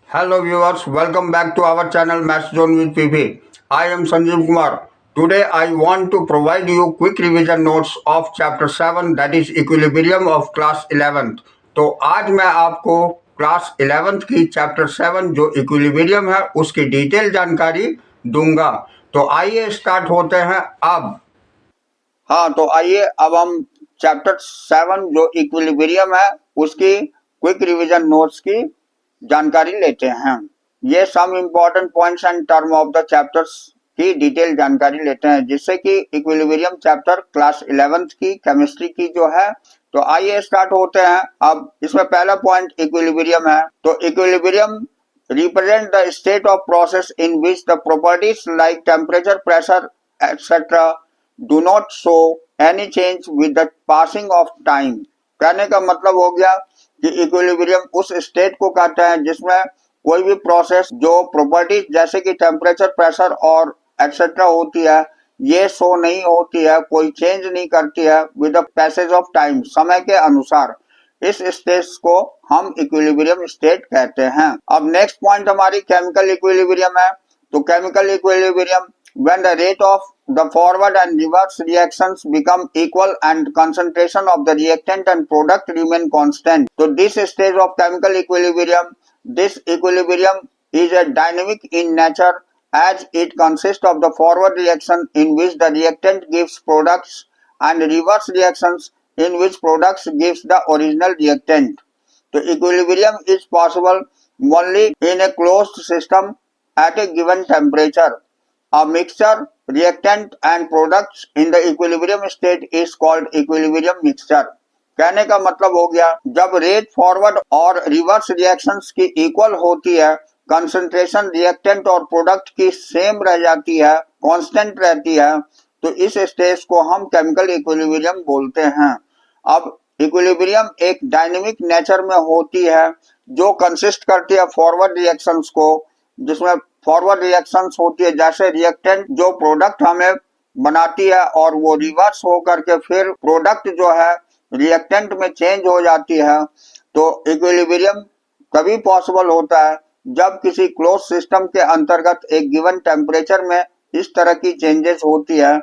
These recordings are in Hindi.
Hello viewers, welcome back to our channel Maths Zone with PP. I am Sanjeev Kumar. Today I want to provide you quick revision notes of chapter 7 that is equilibrium of class 11th. तो आज मैं आपको क्लास 11th की चैप्टर 7 जो इक्विलिब्रियम है उसकी डिटेल जानकारी दूंगा। तो आइए स्टार्ट होते हैं अब। तो आइए अब हम चैप्टर 7 जो इक्विलिब्रियम है उसकी क्विक रिवीजन नोट्स की जानकारी लेते हैं। ये some important points and term of the chapters की डिटेल जानकारी लेते हैं जिससे कि इक्विलिब्रियम चैप्टर क्लास 11th की केमिस्ट्री की जो है। तो आइए स्टार्ट होते हैं अब। इसमें पहला पॉइंट इक्विलिब्रियम है। तो equilibrium represent the state of process in which the properties like temperature, pressure, etc. do not show any change with the passing of time। कहने का मतलब हो गया कि इक्विलिब्रियम उस स्टेट को कहते हैं जिसमें कोई भी प्रोसेस जो प्रॉपर्टीज जैसे कि टेम्परेचर, प्रेशर और एक्सेट्रा होती है ये शो नहीं होती है, कोई चेंज नहीं करती है with the passage of time, समय के अनुसार। इस स्टेट को हम इक्विलिब्रियम स्टेट कहते हैं। अब नेक्स्ट पॉइंट हमारी केमिकल इक्विलिब्रियम है। तो chemical equilibrium when the rate of the forward and reverse reactions become equal and concentration of the reactant and product remain constant। तो this stage of chemical equilibrium, this equilibrium is a dynamic in nature as it consists of the forward reaction in which the reactant gives products and reverse reactions in which products gives the original reactant। तो equilibrium is possible only in a closed system at a given temperature। A mixture, reactant and products in the equilibrium state is called equilibrium mixture। कहने का मतलब हो गया जब रेट फॉरवर्ड और रिवर्स रिएक्शंस की इक्वल होती है, कंसंट्रेशन रिएक्टेंट और प्रोडक्ट की सेम रह जाती है, कांस्टेंट रहती है, तो इस स्टेज को हम केमिकल इक्विलिब्रियम बोलते हैं। अब इक्विलिब्रियम एक डायनेमिक नेचर में होती है जो कंसिस्ट करती है फॉरवर्ड रिएक्शंस को, जिसमें फॉरवर्ड रिएक्शंस होती है जैसे रिएक्टेंट जो प्रोडक्ट हमें बनाती है और वो रिवर्स हो करके फिर प्रोडक्ट जो है रिएक्टेंट में चेंज हो जाती है। तो इक्विलिब्रियम तभी पॉसिबल होता है जब किसी क्लोज सिस्टम के अंतर्गत एक गिवन टेम्परेचर में इस तरह की चेंजेस होती है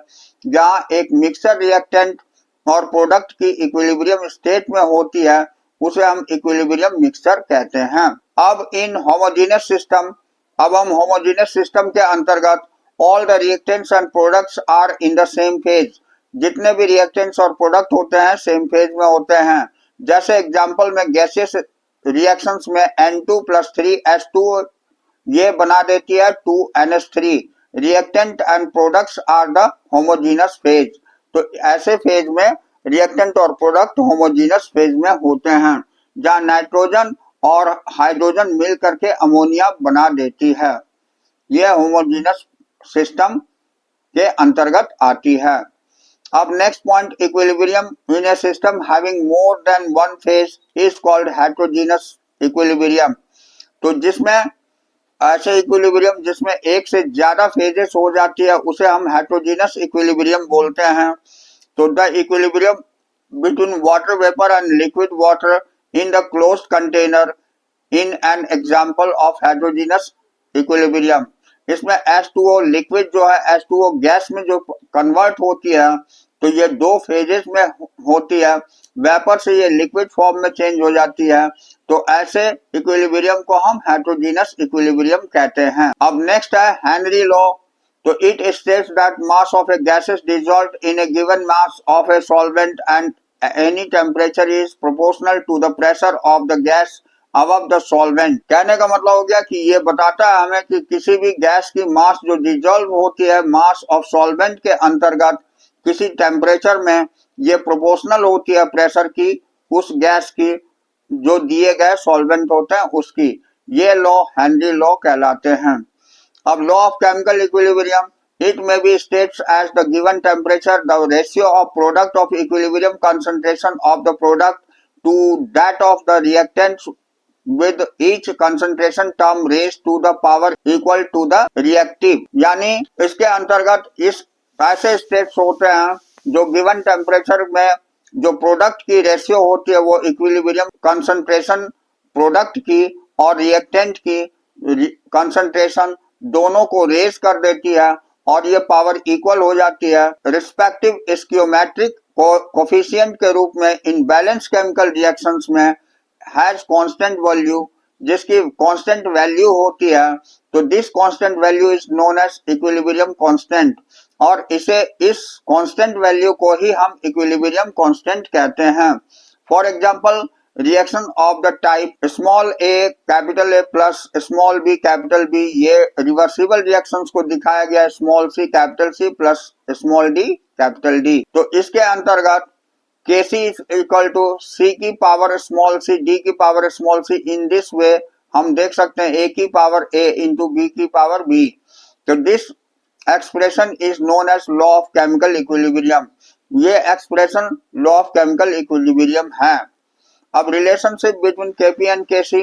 जहां एक मिक्सर रिएक्टेंट और प्रोडक्ट की इक्विलिब्रियम स्टेट में होती है, उसे हम इक्विलिब्रियम मिक्सचर कहते हैं। अब इन होमोजेनियस सिस्टम, अब हम होमोजेनियस सिस्टम के अंतर्गत all the reactants and products are in the same phase, जितने भी रिएक्टेंट्स और प्रोडक्ट होते हैं सेम फेज में होते हैं। जैसे एग्जांपल में गैसियस रिएक्शंस में N2+3H2 ये बना देती है 2NH3। Reactant and products are the homogeneous phase. तो ऐसे फेज में रिएक्टेंट और प्रोडक्ट होमोजेनियस फेज में होते हैं जहां नाइट्रोजन और हाइड्रोजन मिल करके अमोनिया बना देती है। यह होमोजेनियस सिस्टम के अंतर्गत आती है। अब next point, equilibrium in A system having more than one phase is called heterogeneous equilibrium. तो जिसमें ऐसे इक्विलिब्रियम जिसमें एक से ज्यादा फेजेस हो जाती है उसे हम हेटेरोजेनस इक्विलिब्रियम बोलते हैं। तो the equilibrium between water vapour and liquid water in the closed container in an example of heterogeneous equilibrium। इसमें H2O लिक्विड जो है H2O गैस में जो कन्वर्ट होती है तो ये दो फेजेस में होती है, वेपर से ये लिक्विड फॉर्म में चेंज हो जाती है। तो ऐसे इक्विलिब्रियम को हम हेटेरोजेनस इक्विलिब्रियम कहते हैं। अब नेक्स्ट है हेनरी लॉ। तो it states that mass of A gas is dissolved in A given mass of a solvent and any temperature is proportional to the pressure of the gas above the solvent। कहने का मतलब हो गया कि ये बताता है हमें कि किसी भी गैस की मास जो डिसॉल्व होती है मास ऑफ सॉल्वेंट के अंतर्गत किसी टेम्परेचर में, ये प्रोपोर्शनल होती है प्रेशर की उस गैस की जो दिए गए सॉल्वेंट होते हैं उसकी। ये लॉ हेनरी लॉ कहलाते हैं। अब law of chemical equilibrium, it may be states as the given temperature the ratio of product of equilibrium concentration of the product to that of the reactants with each concentration term raised to the power equal to the reactive। यानी इसके अंतर्गत इस ऐसे स्टेट्स होते हैं जो गिवन टेम्परेचर में जो प्रोडक्ट की रेशियो होती है वो इक्विलिब्रियम कंसंट्रेशन प्रोडक्ट की और रिएक्टेंट की कंसंट्रेशन दोनों को रेज कर देती है और ये पावर इक्वल हो जाती है। रिस्पेक्टिव स्टियोमेट्रिक कोफिशिएंट के रूप में इन बैलेंस केमिकल रिएक्शंस में हैज कांस्टेंट वैल्यू, जिसकी कांस्टेंट वैल्यू होती है, तो this constant value is known as equilibrium constant, और इस कांस्टेंट वैल्यू को ही हम इक्विलिब्रियम कांस्टेंट कहते हैं। For example, reaction of the type small a capital A plus small b capital B, ये रिवर्सिबल रिएक्शंस को दिखाया गया है small c capital C plus small d capital D. तो इसके अंतर्गत Kc is equal to C की पावर स्मॉल सी D की power small c. In this way हम देख सकते हैं A की पावर A इंटू B की पावर B। तो this expression is known as law of chemical equilibrium. ये expression law of chemical equilibrium है। अब relationship between Kp and Kc,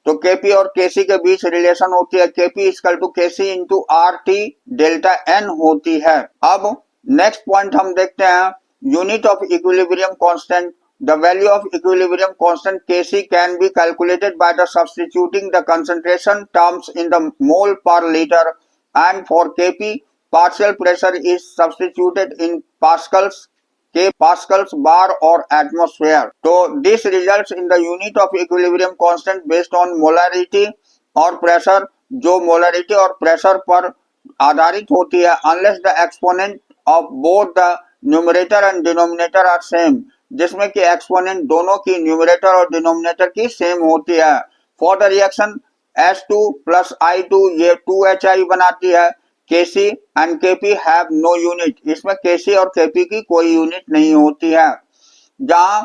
तो Kp और Kc के बीच रिलेशन होती है Kp equal to Kc into RT delta N होती है। अब नेक्स्ट पॉइंट हम देखते हैं, unit of equilibrium constant. The value of equilibrium constant Kc can be calculated by the substituting the concentration terms in the mole per liter, and for Kp partial pressure is substituted in pascals, K pascals bar or atmosphere. So this results in the unit of equilibrium constant based on molarity और pressure, जो molarity और pressure पर आधारित होती है, unless the exponent of both the numerator and denominator are same, जिसमें कि एक्सपोनेंट दोनों की न्यूमरेटर और डिनोमिनेटर की सेम होती है। For the reaction H2 plus I2 ये 2HI बनाती है। Kc and Kp have no unit, इसमें Kc और Kp की कोई यूनिट नहीं होती है। जहां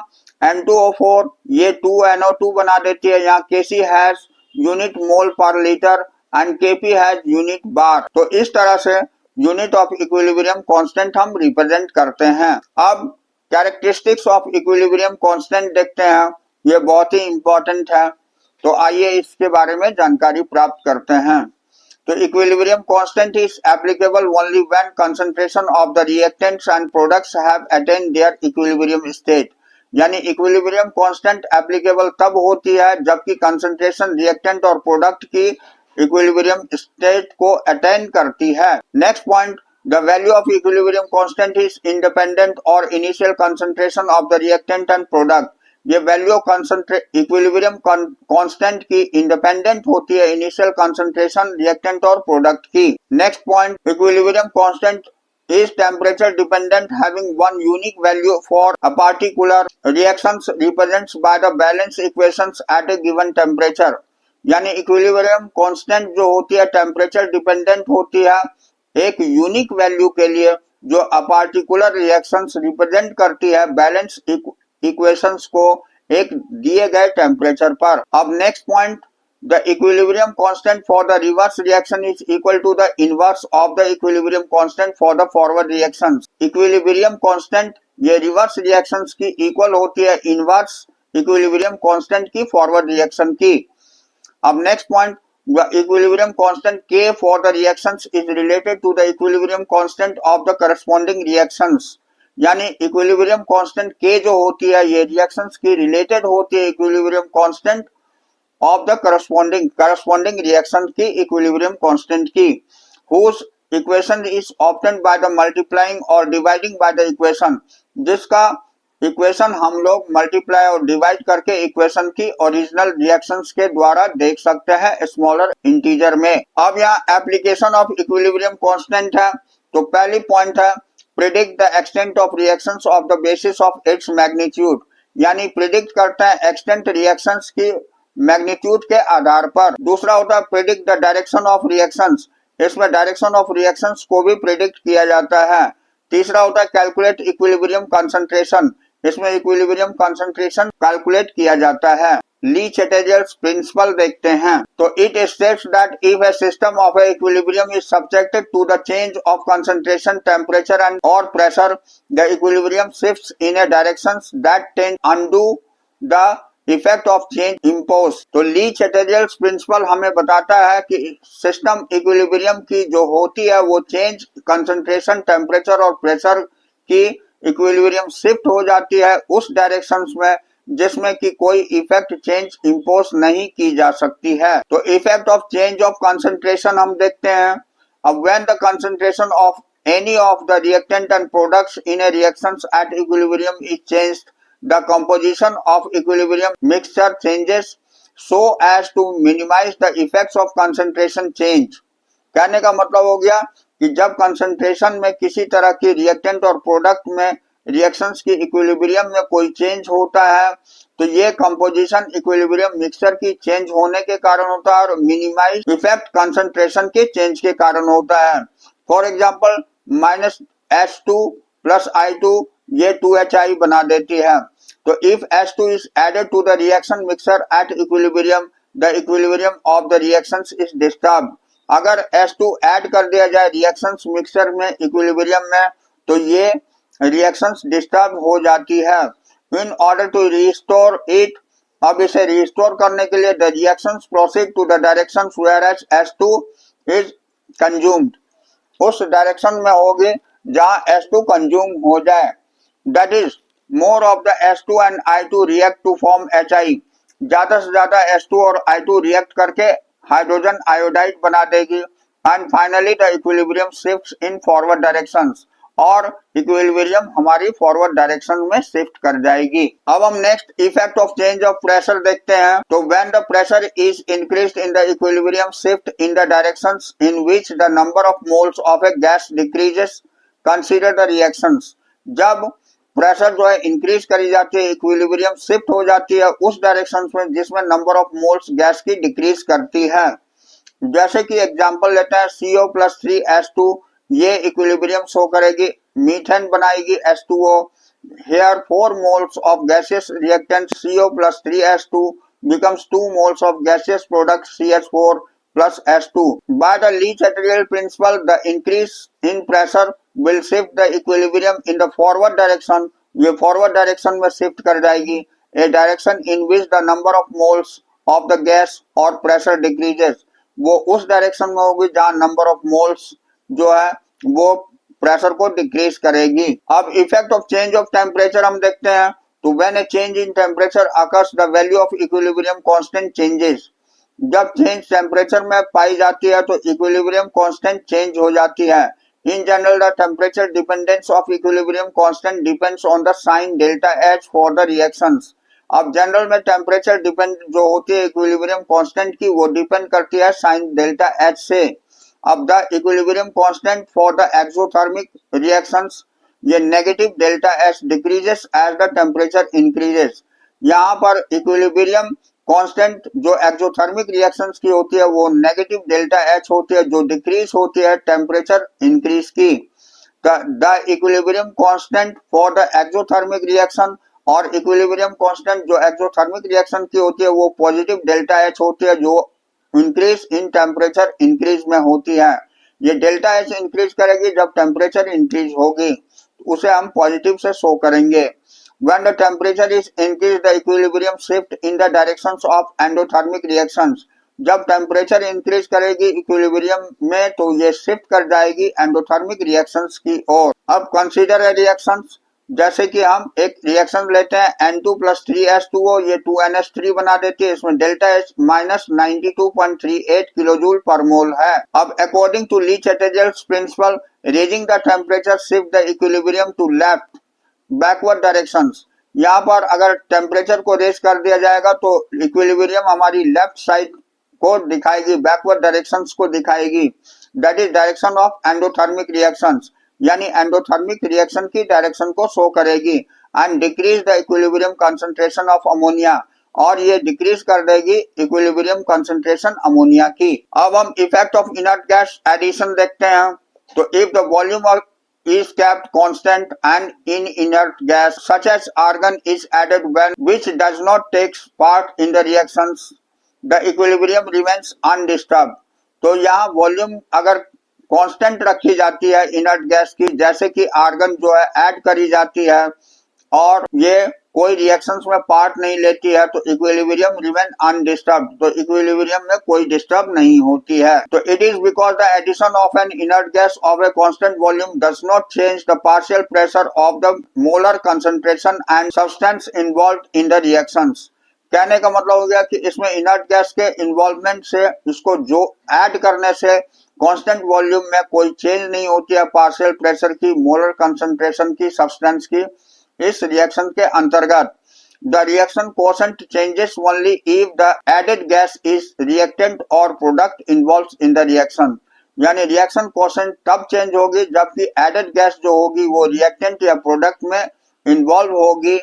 N2O4 ये 2NO2 बना देती है, यहाँ Kc has unit mole per litre and Kp has unit bar. तो इस तरह से यूनिट ऑफ इक्विलिब्रियम कांस्टेंट हम रिप्रेजेंट करते हैं। अब कैरेक्टरिस्टिक्स ऑफ इक्विलिब्रियम कांस्टेंट देखते हैं, ये बहुत ही इंपॉर्टेंट है, तो आइए इसके बारे में जानकारी प्राप्त करते हैं। तो equilibrium constant is applicable only when concentration of the reactants and products have attend their equilibrium state, यानी इक्विलिब्रियम कांस्टेंट एप्लीकेबल तब होती है जबकि कंसंट्रेशन रिएक्टेंट और प्रोडक्ट की इक्विलिब्रियम स्टेट को अटेन करती है। Next point, the value of equilibrium constant is independent और initial concentration of the reactant and product. ये वैल्यू इक्विलिब्रियम कांस्टेंट की इंडिपेंडेंट होती है इनिशियल कंसंट्रेशन रिएक्टेंट और प्रोडक्ट की। Next point, equilibrium constant is temperature dependent, having one unique value for a particular reactions represents by the balance equations at a given temperature। यानी इक्विलिब्रियम कांस्टेंट जो होती है टेम्परेचर डिपेंडेंट होती है एक यूनिक वैल्यू के लिए जो अ पार्टिकुलर रिएक्शंस रिप्रेजेंट करती है बैलेंस इक्वेशंस को एक दिए गए टेम्परेचर पर। अब next point, the equilibrium constant for the reverse reaction is equal to the inverse of the equilibrium constant for the forward reactions. Equilibrium constant ये रिवर्स रिएक्शंस की इक्वल होती है इनवर्स इक्विलिब्रियम कांस्टेंट की फॉरवर्ड रिएक्शन की। अब next point, the equilibrium constant K for the reactions is related to the equilibrium constant of the corresponding reactions। यानी इक्विलिब्रियम कांस्टेंट K जो होती है ये रिएक्शंस की रिलेटेड होती है equilibrium constant of the corresponding reaction की इक्विलिब्रियम कांस्टेंट की, whose equation is obtained by the multiplying or dividing by the equation, जिसका इक्वेशन हम लोग मल्टीप्लाई और डिवाइड करके इक्वेशन की ओरिजिनल रिएक्शंस के द्वारा देख सकते हैं स्मॉलर इंटीजर में। अब यहाँ एप्लीकेशन ऑफ इक्विलिब्रियम कांस्टेंट है, तो पहली पॉइंट है predict the extent of reactions of the basis of its magnitude, यानी प्रिडिक्ट करते हैं एक्सटेंट रिएक्शंस की मैग्नीट्यूड के आधार पर। दूसरा होता है predict the direction of reactions, इसमें डायरेक्शन ऑफ रिएक्शंस को भी प्रिडिक्ट किया जाता है। तीसरा होता है कैलकुलेट इक्विलिब्रियम कंसंट्रेशन, इसमें इक्विलिब्रियम कंसंट्रेशन कैलकुलेट किया जाता है। ली चैटर्जी's प्रिंसिपल देखते हैं, तो it states that if a system of equilibrium is subjected to the change of concentration, temperature and or pressure, the equilibrium shifts in a direction that tend undo the effect of change impose. तो ली चैटर्जी's प्रिंसिपल हमें बताता है कि सिस्टम इक्विलिब्रियम की जो होती है वो चेंज कंसंट्रेशन, टेम्परेचर और प्रेशर की इक्विलिब्रियम शिफ्ट हो जाती है उस डायरेक्शन में जिसमें कि कोई इफेक्ट चेंज इंपोज नहीं की जा सकती है। तो effect of change of concentration हम देखते हैं। अब when the concentration of any of the reactant and products in a reactions at equilibrium is changed, the composition of equilibrium mixture changes so as to minimize the effects of concentration change। कहने का मतलब हो गया कि जब कंसंट्रेशन में किसी तरह की रिएक्टेंट और प्रोडक्ट में रिएक्शंस की इक्विलिब्रियम में कोई चेंज होता है तो ये कंपोजिशन इक्विलिब्रियम मिक्सचर की चेंज होने के कारण होता है और मिनिमाइज इफेक्ट कंसंट्रेशन के चेंज के कारण होता है। For example -H2 plus I2 ये 2HI बना देती है। तो if H2 is added to the reaction mixer at equilibrium the equilibrium of the reactions is disturb. अगर H2 ऐड कर दिया जाए रिएक्शंस मिक्सर में इक्विलिब्रियम में तो ये रिएक्शंस डिस्टर्ब हो जाती है। In order to restore it, अब इसे रिस्टोर करने के लिए the reactions proceed to the direction where as H2 is consumed, उस डायरेक्शन में होगी जहां H2 कंज्यूम हो जाए। That is more of the H2 and I2 react to form HI, ज्यादा से ज्यादा H2 और I2 रिएक्ट करके हाइड्रोजन आयोडाइड बना देगी। And finally the equilibrium shifts in forward directions, और इक्विलिब्रियम हमारी फॉरवर्ड डायरेक्शन में शिफ्ट कर जाएगी। अब हम next effect of change of pressure देखते हैं। तो when the pressure is increased in the equilibrium shift in the directions in which the number of moles of A gas decreases, consider the reactions. जब प्रेशर जो है इंक्रीज करी जाती है, इक्विलिब्रियम शिफ्ट हो जाती है उस डायरेक्शन में जिसमें नंबर ऑफ मोल्स गैस की डिक्रीज करती है। जैसे कि एग्जांपल लेते हैं CO प्लस 3H2, ये इक्विलिब्रियम शो करेगी, मीथेन बनाएगी H2O। Here 4 moles of gaseous reactant CO plus 3H2 becomes 2 moles of gaseous product CH4 plus H2। By the Le Chatelier principle, the increase in pressure will shift the equilibrium in the forward direction। ये forward direction में shift कर जाएगी, a direction in which the number of moles of the gas or pressure decreases। वो उस डायरेक्शन में होगी जहां नंबर ऑफ मोल्स जो है वो प्रेशर को डिक्रीज करेगी। अब effect of change of temperature हम देखते हैं। तो when A change in temperature occurs the value of equilibrium constant changes. जब चेंज टेम्परेचर में पाई जाती है तो इक्विलिब्रियम कांस्टेंट चेंज हो जाती है। In general the temperature dependence of equilibrium constant depends on the sine delta H for the reactions. अब जनरल में टेम्परेचर डिपेंड जो होती है इक्विलिब्रियम कांस्टेंट की, वो डिपेंड करती है साइन डेल्टा H से। अब the equilibrium constant for the exothermic reactions, ये negative delta H decreases as the temperature increases. यहाँ पर इक्विलिब्रियम कांस्टेंट जो एक्सोथर्मिक रिएक्शंस की होती है वो नेगेटिव डेल्टा H होती है, जो डिक्रीज होती है टेम्परेचर इंक्रीज की। The equilibrium constant for the exothermic reaction, और इक्विलिब्रियम कांस्टेंट जो एक्सोथर्मिक रिएक्शन की होती है वो पॉजिटिव डेल्टा H होती है, जो इंक्रीज इन टेम्परेचर इंक्रीज में होती है। ये डेल्टा H इंक्रीज करेगी जब टेम्परेचर इंक्रीज होगी, उसे हम पॉजिटिव से शो करेंगे। When the temperature is increased, the equilibrium shift in the directions of endothermic reactions। जब टेम्परेचर इंक्रीज करेगी इक्विलिब्रियम में तो ये शिफ्ट कर जाएगी एंडोथर्मिक रिएक्शंस की ओर। अब कंसीडर ए रिएक्शंस, जैसे कि हम एक रिएक्शन लेते हैं N2 प्लस 3H2O, ये 2NH3 बना देती है, इसमें डेल्टा H माइनस 92.38 किलोजूल पर मोल है। अब according to Le Chatelier's principle, raising the temperature shift the equilibrium to left backward directions. यहाँ पर अगर टेम्परेचर को रेज कर दिया जाएगा तो इक्विलिब्रियम हमारी लेफ्ट साइड को दिखाएगी, बैकवर्ड डायरेक्शंस को दिखाएगी। That is direction of endothermic reactions, यानी एंडोथर्मिक रिएक्शन की डायरेक्शन को शो करेगी। And decrease the equilibrium concentration of ammonia, और ये डिक्रीज कर देगी इक्विलिब्रियम कंसंट्रेशन अमोनिया की। अब हम effect of inert gas addition देखते हैं। तो if the volume of is kept constant and in inert gas such as argon is added when which does not take part in the reactions, the equilibrium remains undisturbed। तो यहाँ वॉल्यूम अगर कांस्टेंट रखी जाती है इनर्ट गैस की, जैसे कि आर्गन जो है ऐड करी जाती है और ये कोई रिएक्शंस में पार्ट नहीं लेती है तो इक्विलिब्रियम रिमेन अनडिस्टर्ब्ड, तो इक्विलिब्रियम में कोई डिस्टर्ब नहीं होती है। तो it is because the addition of an inert gas of a constant volume does not change the partial pressure of the molar concentration and substance involved in the reactions. कहने का मतलब हो गया कि इसमें इनर्ट गैस के इन्वॉल्वमेंट से, इसको जो ऐड करने से कांस्टेंट वॉल्यूम में कोई चेंज नहीं होती है पार्शियल प्रेशर की, मोलर कंसंट्रेशन की, सब्सटेंस की। इस रिएक्शन के अंतर्गत the reaction quotient changes only if the added gas is reactant और product involves in the reaction. यानी रिएक्शन कोशेंट तब चेंज होगी जबकि एडेड गैस जो होगी वो रिएक्टेंट या प्रोडक्ट में इन्वॉल्व होगी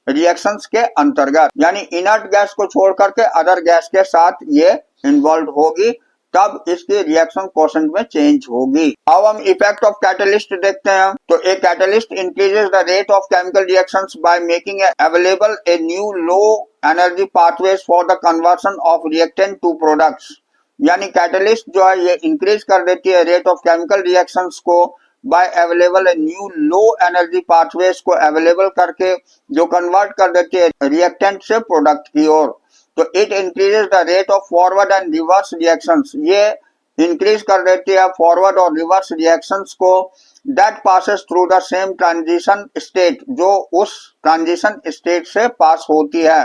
रिएक्शंस के अंतर्गत, यानी इनर्ट गैस को छोड़ करके अदर गैस के साथ ये इन्वॉल्व होगी, तब इसकी रिएक्शन कोशेंट में चेंज होगी। अब हम इफेक्ट ऑफ कैटलिस्ट देखते हैं। तो a catalyst increases the rate of chemical reactions by making available a new low energy pathways for the conversion of reactant to products. यानी कैटलिस्ट जो है ये इंक्रीज कर देती है रेट ऑफ केमिकल रिएक्शंस को by available a new low energy pathways को अवेलेबल करके, जो कन्वर्ट कर देती है रिएक्टेंट से प्रोडक्ट की ओर। तो it increases the rate of forward and reverse reactions, ये इंक्रीज कर देती है फॉरवर्ड और रिवर्स रिएक्शंस को, that passes through the same transition state, जो उस ट्रांजिशन स्टेट से पास होती है,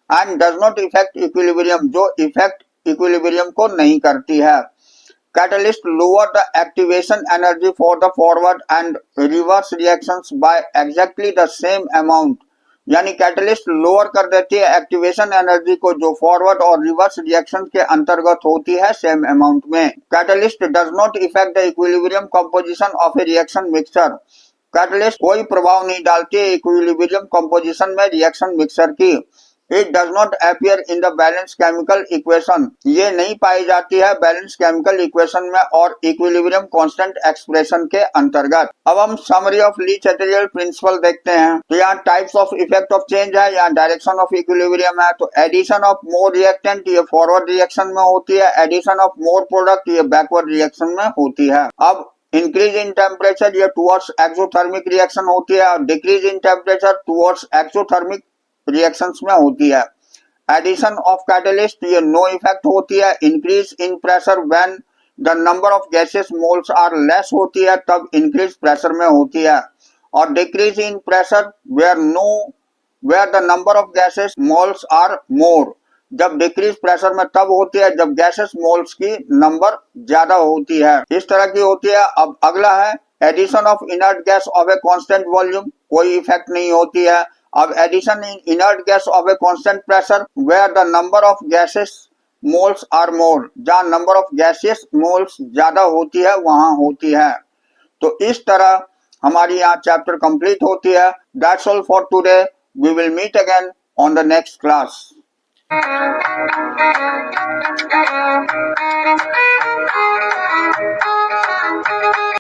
and does not effect equilibrium, जो इफेक्ट इक्विलिब्रियम को नहीं करती है। Catalyst lower the activation energy for the forward and reverse reactions by exactly the same amount। यानी कैटलिस्ट लोअर कर देती है एक्टिवेशन एनर्जी को जो फॉरवर्ड और रिवर्स रिएक्शन के अंतर्गत होती है सेम अमाउंट में। Catalyst does not effect the equilibrium composition of A reaction mixture. Catalyst कोई प्रभाव नहीं डालती है इक्विलिब्रियम कंपोजिशन में रिएक्शन मिक्सचर की। It does not appear in the balance chemical equation, ये नहीं पाई जाती है बैलेंस केमिकल इक्वेशन में और इक्विलिब्रियम कांस्टेंट एक्सप्रेशन के अंतर्गत। अब हम summary of Le Chatelier principle देखते हैं। तो यहाँ types of effect of change है, यहाँ डायरेक्शन ऑफ इक्विलिब्रियम है। तो एडिशन ऑफ मोर रिएक्टेंट ये फॉरवर्ड रिएक्शन में होती है, एडिशन ऑफ मोर प्रोडक्ट ये बैकवर्ड रिएक्शन में होती है। अब इंक्रीज इन टेम्परेचर ये टुवर्ड्स एक्सोथर्मिक रिएक्शन होती है और decrease in temperature towards exothermic reactions में होती है। एडिशन ऑफ कैटलिस्ट ये नो इफेक्ट होती है। Increase in pressure when the number of gases moles are less होती है, तब इंक्रीज प्रेशर में होती है। और decrease in pressure where the number of gases moles are more, जब डिक्रीज प्रेशर में तब होती है जब गैसेस मोल्स की नंबर ज्यादा होती है। इस तरह की होती है। अब अगला है addition of inert gas of a constant volume, कोई इफेक्ट नहीं होती है। अब addition in inert gas of a constant pressure where the number of gases moles are more, जहां नंबर ऑफ गैसेस मोल्स ज्यादा होती है वहां होती है। तो इस तरह हमारी यहाँ चैप्टर कंप्लीट होती है। That's all for today, we will meet again on the next class.